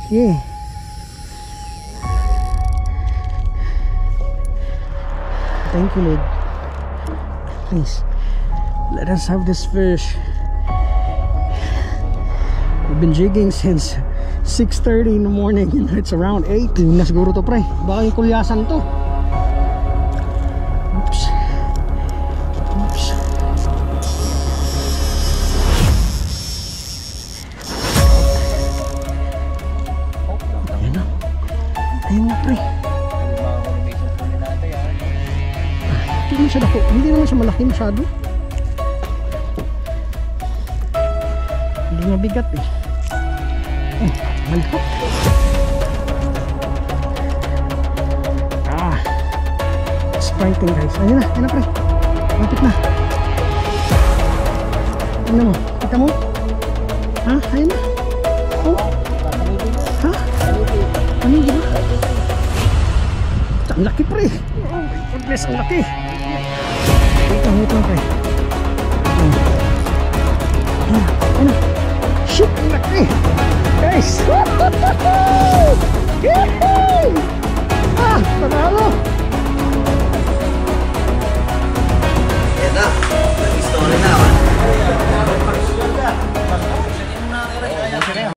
Yeah. Thank you, Lord. Please, let us have this fish. We've been jigging since 6:30 in the morning and it's around 8. Yun na siguro to, pre. Baka yung kulyasan to. Oops. Oops. Ayun na. Ayun na, pre. Hindi naman siya dako. Hindi naman siya malaki masyado. Hindi mabigat eh. Oh, malhap. Ah, exciting guys. Ayun na pre. Lapit na. Ano mo? Kita mo? Ha? Ayun na. Oh. Ha? Ano yun? Ang laki pre. Oh my goodness, ang laki. Ito pre. Ayun na. Shit, ang laki. Guys. Ah, panalo.